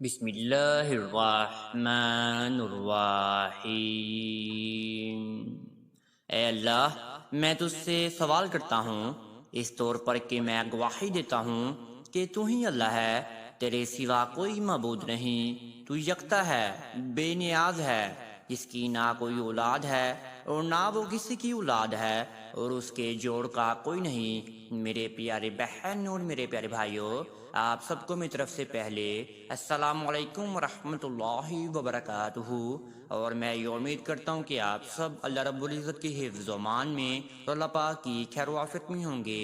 بسم اللہ الرحمن الرحیم۔ اے اللہ، میں تجھ سے سوال کرتا ہوں اس طور پر کہ میں گواہی دیتا ہوں کہ تو ہی اللہ ہے، تیرے سوا کوئی معبود نہیں، تو یکتا ہے، بے نیاز ہے، جس کی نہ کوئی اولاد ہے اور نہ وہ کسی کی اولاد ہے اور اس کے جوڑ کا کوئی نہیں۔ میرے پیارے بہن اور میرے پیارے بھائیوں، آپ سب کو میری طرف سے پہلے السلام علیکم ورحمۃ اللہ وبرکاتہ، اور میں یہ امید کرتا ہوں کہ آپ سب اللہ رب العزت کی حفظ و امان میں اور اللہ پاک کی خیر و عافیت میں ہوں گے۔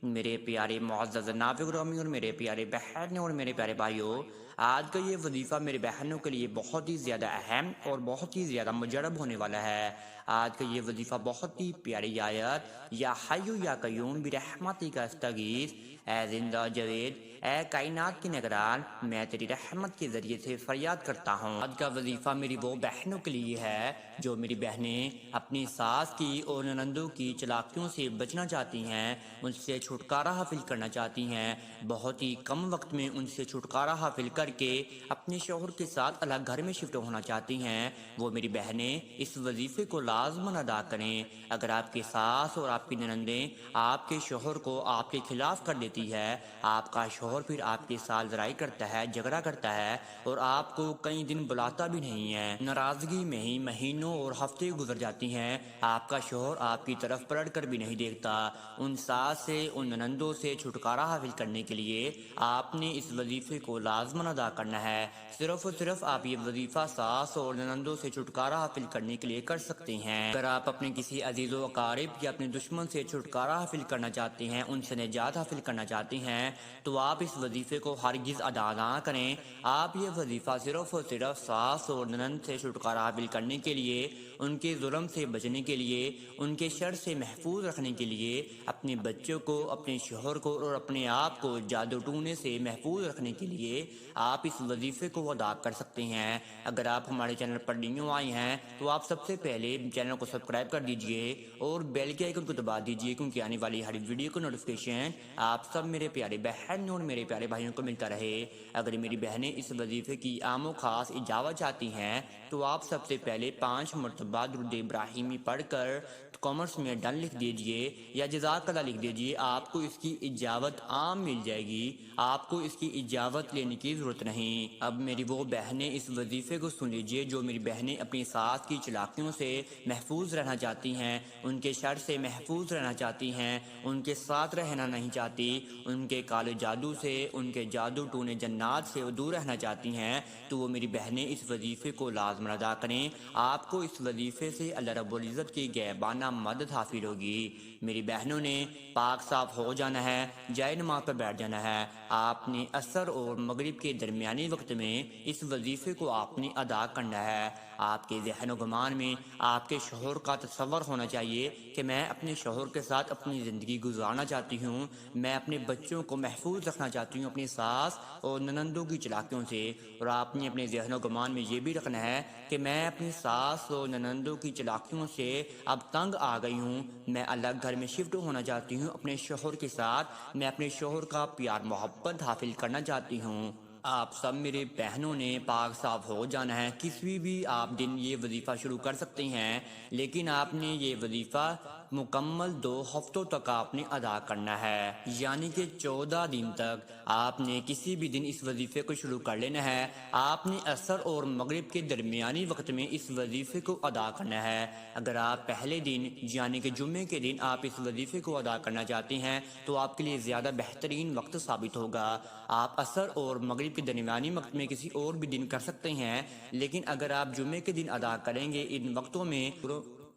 میرے پیارے معزز ناظرین گرامی اور میرے پیارے بہن اور میرے پیارے بھائیوں، آج کا یہ وظیفہ میرے بہنوں کے لیے بہت ہی زیادہ اہم اور بہت ہی زیادہ مجرب ہونے والا ہے۔ آج کا یہ وظیفہ بہت ہی پیاری آیت، یا حی یا قیوم برحمتک استغیث، اے زندہ جاوید، اے کائنات کی نگران، میں تیری رحمت کے ذریعے سے فریاد کرتا ہوں۔ آج کا وظیفہ میری وہ بہنوں کے لیے ہے جو میری بہنیں اپنی ساس کی اور ننندوں کی چلاکیوں سے بچنا چاہتی ہیں، ان سے چھٹکارا حاصل کرنا چاہتی ہیں، بہت ہی کم وقت میں ان سے چھٹکارا حاصل کر کے اپنے شوہر کے ساتھ الگ گھر میں شفٹ ہونا چاہتی ہیں۔ وہ میری بہنیں اس وظیفے کو لازماً ادا کریں۔ اگر آپ کی ساس اور آپ کی ننندیں آپ کے شوہر کو آپ کے خلاف کر دیتی ہے، آپ کا شوہر پھر آپ کے ساتھ لڑائی کرتا ہے، جھگڑا کرتا ہے اور آپ کو کئی دن بلاتا بھی نہیں ہے، ناراضگی میں ہی مہینوں اور ہفتے گزر جاتی ہیں، آپ کا شوہر آپ کی طرف پلٹ کر بھی نہیں دیکھتا، ان ساس سے، ان ننندوں سے چھٹکارا حاصل کرنے کے لیے آپ نے اس وظیفے کو لازماً ادا کرنا ہے۔ صرف اور صرف آپ یہ وظیفہ ساس اور ننندوں سے چھٹکارا حاصل کرنے کے لیے کر سکتے ہیں۔ اگر آپ اپنے کسی عزیز و اقارب یا اپنے دشمن سے چھٹکارا حاصل کرنا چاہتے ہیں، ان سے نجات حاصل کرنا چاہتے ہیں، تو آپ اس وظیفے کو ہرگز ادا نہ کریں۔ آپ یہ وظیفہ صرف اور صرف ساس اور ننند سے چھٹکارا حاصل کرنے کے لیے، ان کے ظلم سے بچنے کے لیے، ان کے شر سے محفوظ رکھنے کے لیے، اپنے بچوں کو، اپنے شوہر کو اور اپنے آپ کو جادو ٹونے سے محفوظ رکھنے کے لیے آپ اس وظیفے کو ادا کر سکتے ہیں۔ اگر آپ ہمارے چینل پر نیو آئے ہیں تو آپ سب سے پہلے چینل کو سبسکرائب کر دیجئے اور بیل کے آئیکن کو دبا دیجئے، کیونکہ آنے والی ہر ویڈیو کو نوٹیفیکیشن آپ سب میرے پیارے بہن اور میرے پیارے بھائیوں کو ملتا رہے۔ اگر میری بہنیں اس وظیفے کی عام و خاص اجابت چاہتی ہیں تو آپ سب سے پہلے 5 مرتبہ درود ابراہیمی پڑھ کر کامنٹس میں ڈن لکھ دیجئے یا جزاک اللہ لکھ دیجئے، آپ کو اس کی اجابت عام مل جائے گی، آپ کو اس کی اجابت لینے کی ضرورت نہیں۔ اب میری وہ بہنیں اس وظیفے کو سن لیجئے جو میری بہنیں اپنی ساس کی چلاکیوں سے محفوظ رہنا چاہتی ہیں، ان کے شر سے محفوظ رہنا چاہتی ہیں، ان کے ساتھ رہنا نہیں چاہتی، ان کے کالے جادو سے، ان کے جادو ٹونے جنات سے دور رہنا چاہتی ہیں، تو وہ میری بہنیں اس وظیفے کو لازم ادا کریں۔ آپ کو اس وظیفے سے اللہ رب العزت کی غیبانہ مدد حاصل ہوگی۔ میری بہنوں نے پاک صاف ہو جانا ہے، جائے نماز پر بیٹھ جانا ہے، آپ نے عصر اور مغرب کے درمیانی وقت میں اس وظیفے کو آپ نے ادا کرنا ہے۔ آپ کے ذہن و گمان میں آپ کے شوہر کا تصور ہونا چاہیے کہ میں اپنے شوہر کے ساتھ اپنی زندگی گزارنا چاہتی ہوں، میں اپنے بچوں کو محفوظ رکھنا چاہتی ہوں اپنی ساس اور ننندوں کی چلاکیوں سے، اور آپ نے اپنے ذہن و گمان میں یہ بھی رکھنا ہے کہ میں اپنی ساس اور ننندوں کی چلاکیوں سے اب تنگ آ گئی ہوں، میں الگ گھر میں شفٹ ہونا چاہتی ہوں اپنے شوہر کے ساتھ، میں اپنے شوہر کا پیار محبت حاصل کرنا چاہتی ہوں۔ آپ سب میرے بہنوں نے پاک صاف ہو جانا ہے، کسی بھی آپ دن یہ وظیفہ شروع کر سکتے ہیں، لیکن آپ نے یہ وظیفہ مکمل 2 ہفتوں تک آپ نے ادا کرنا ہے، یعنی کہ 14 دن تک آپ نے کسی بھی دن اس وظیفے کو شروع کر لینا ہے۔ آپ نے عصر اور مغرب کے درمیانی وقت میں اس وظیفے کو ادا کرنا ہے۔ اگر آپ پہلے دن یعنی کہ جمعے کے دن آپ اس وظیفے کو ادا کرنا چاہتے ہیں تو آپ کے لیے زیادہ بہترین وقت ثابت ہوگا۔ آپ عصر اور مغرب کے درمیانی وقت میں کسی اور بھی دن کر سکتے ہیں، لیکن اگر آپ جمعے کے دن ادا کریں گے ان وقتوں میں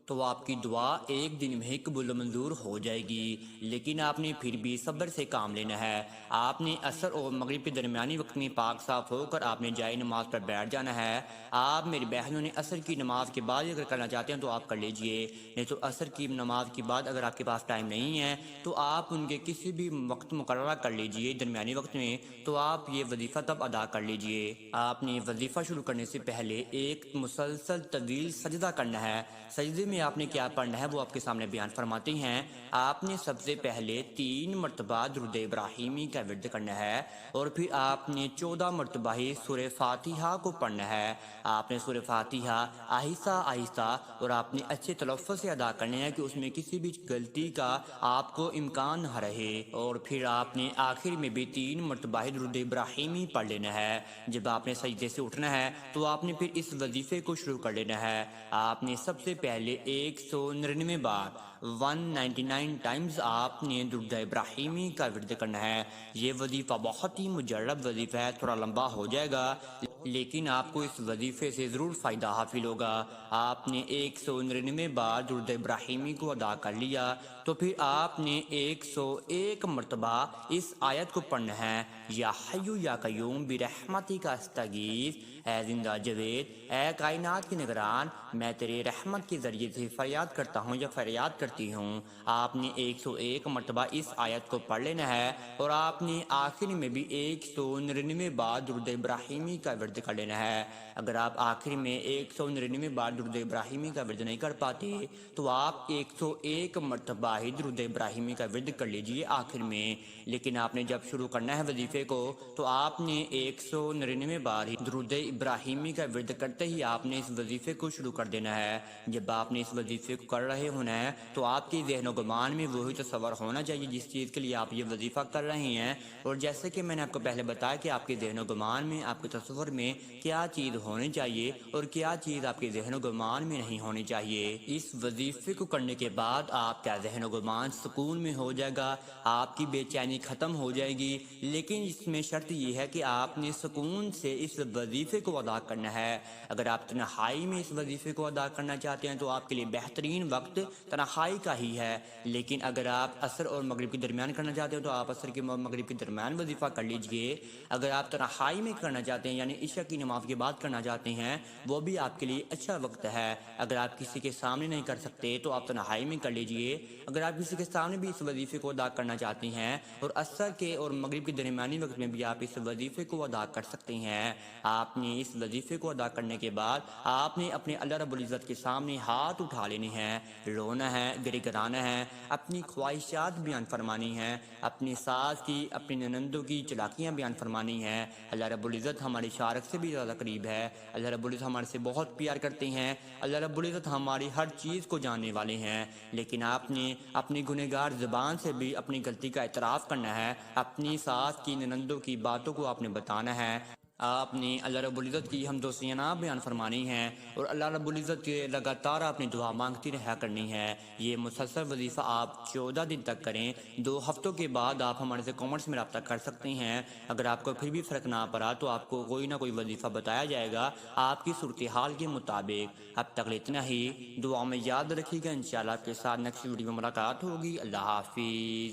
تو آپ کی دعا ایک دن میں ہی قبول و منظور ہو جائے گی، لیکن آپ نے پھر بھی صبر سے کام لینا ہے۔ آپ نے عصر اور مغرب کے درمیانی وقت میں پاک صاف ہو کر آپ نے جائے نماز پر بیٹھ جانا ہے۔ آپ میری بہنوں نے عصر کی نماز کے بعد اگر کرنا چاہتے ہیں تو آپ کر لیجئے، نہیں تو عصر کی نماز کے بعد اگر آپ کے پاس ٹائم نہیں ہے تو آپ ان کے کسی بھی وقت مقررہ کر لیجئے درمیانی وقت میں، تو آپ یہ وظیفہ تب ادا کر لیجئے۔ آپ نے وظیفہ شروع کرنے سے پہلے ایک مسلسل طویل سجدہ کرنا ہے، سجدے میں آپ نے کیا پڑھنا ہے وہ آپ کے سامنے بیان فرماتے ہیں۔ آپ نے سب سے پہلے 3 مرتبہ درود ابراہیمی کا ورد کرنا ہے اور پھر آپ نے 14 مرتبہ ہی سورہ فاتحہ کو پڑھنا ہے۔ آپ نے سورہ فاتحہ آہستہ آہستہ اور آپ نے اچھے تلفظ سے ادا کرنے ہیں کہ اس میں کسی بھی غلطی کا آپ کو امکان نہ رہے، اور پھر آپ نے آخر میں بھی 3 مرتبہ درود ابراہیمی پڑھ لینا ہے۔ جب آپ نے سجدے سے اٹھنا ہے تو آپ نے پھر اس وظیفے کو شروع کر لینا ہے۔ آپ نے سب سے پہلے 199 بار 199 ٹائمز آپ نے درود ابراہیمی کا ورد کرنا ہے۔ یہ وظیفہ بہت ہی مجرب وظیفہ ہے، تھوڑا لمبا ہو جائے گا لیکن آپ کو اس وظیفے سے ضرور فائدہ حاصل ہوگا۔ آپ نے 199 بار درود ابراہیمی کو ادا کر لیا تو پھر آپ نے 101 مرتبہ اس آیت کو پڑھنا ہے، یا حیو یا قیوم برحمتک استغیث، اے زندہ جاوید، اے کائنات کے نگران، میں تیرے رحمت کے ذریعے سے فریاد کرتا ہوں یا فریاد کرتی ہوں۔ آپ نے 101 مرتبہ اس آیت کو پڑھ لینا ہے اور آپ نے آخر میں بھی 199 بار درود ابراہیمی کا ورد کر لینا ہے۔ اگر آپ آخر میں 199 بار درود ابراہیمی کا ورد نہیں کر پاتے تو آپ 101 مرتبہ ہی درود ابراہیمی کا ورد کر لیجئے آخر میں، لیکن آپ نے جب شروع کرنا ہے وظیفے کو تو آپ نے 199 بار ہی درود ابراہیمی کا ورد کرتے ہی آپ نے اس وظیفے کو شروع کر دینا ہے۔ جب آپ نے اس وظیفے کو کر رہے ہونا ہے تو آپ کے ذہن و گمان میں وہی تصور ہونا چاہیے جس چیز کے لیے آپ یہ وظیفہ کر رہے ہیں، اور جیسے کہ میں نے آپ کو پہلے بتایا کہ آپ کے ذہن و گمان میں، آپ کے تصور میں کیا چیز ہونی چاہیے اور کیا چیز آپ کے ذہن و گمان میں نہیں ہونی چاہیے۔ اس وظیفے کو کرنے کے بعد آپ کا ذہن و گمان سکون میں ہو جائے گا، آپ کی بے چینی ختم ہو جائے گی، لیکن اس میں شرط یہ ہے کہ آپ نے سکون سے اس وظیفے کو ادا کرنا ہے۔ اگر آپ تنہائی میں اس وظیفے کو ادا کرنا چاہتے ہیں تو آپ کے لیے بہترین وقت تنہائی کا ہی ہے، لیکن اگر آپ عصر اور مغرب کے درمیان کرنا چاہتے ہیں تو آپ عصر کے مغرب کے درمیان وظیفہ کر لیجئے۔ اگر آپ تنہائی میں کرنا چاہتے ہیں یعنی عشاء کی نماز کے بعد کرنا چاہتے ہیں وہ بھی آپ کے لیے اچھا وقت ہے۔ اگر آپ کسی کے سامنے نہیں کر سکتے تو آپ تنہائی میں کر لیجئے۔ اگر آپ کسی کے سامنے بھی اس وظیفے کو ادا کرنا چاہتے ہیں اور عصر کے اور مغرب کے درمیانی وقت میں بھی آپ اس وظیفے کو ادا کر سکتے ہیں، آپ نے اس وظیفے کو ادا کرنے کے بعد آپ نے اپنے اللہ رب العزت کے سامنے ہاتھ اٹھا لینے ہیں، رونا ہے، گڑ گڑانا ہے، اپنی خواہشات بیان فرمانی ہیں، اپنی ساس کی، اپنی ننندوں کی چلاکیاں بیان فرمانی ہیں۔ اللہ رب العزت ہماری شارک سے بھی زیادہ قریب ہے، اللہ رب العزت ہمارے سے بہت پیار کرتے ہیں، اللہ رب العزت ہماری ہر چیز کو جاننے والے ہیں، لیکن آپ نے اپنی گنہگار زبان سے بھی اپنی غلطی کا اعتراف کرنا ہے، اپنی ساس کی، ننندوں کی باتوں کو آپ نے بتانا ہے، آپ نے اللہ رب العزت کی حمد و ثنا بیان فرمانی ہے اور اللہ رب العزت کے لگاتار اپنی دعا مانگتی رہا کرنی ہے۔ یہ مسلسل وظیفہ آپ 14 دن تک کریں، 2 ہفتوں کے بعد آپ ہمارے سے کامنٹس میں رابطہ کر سکتے ہیں۔ اگر آپ کو پھر بھی فرق نہ پڑا تو آپ کو کوئی نہ کوئی وظیفہ بتایا جائے گا آپ کی صورتحال کے مطابق۔ اب تک اتنا ہی، دعا میں یاد رکھیے گا، انشاءاللہ آپ کے ساتھ نیکسٹ ویڈیو میں ملاقات ہوگی۔ اللہ حافظ۔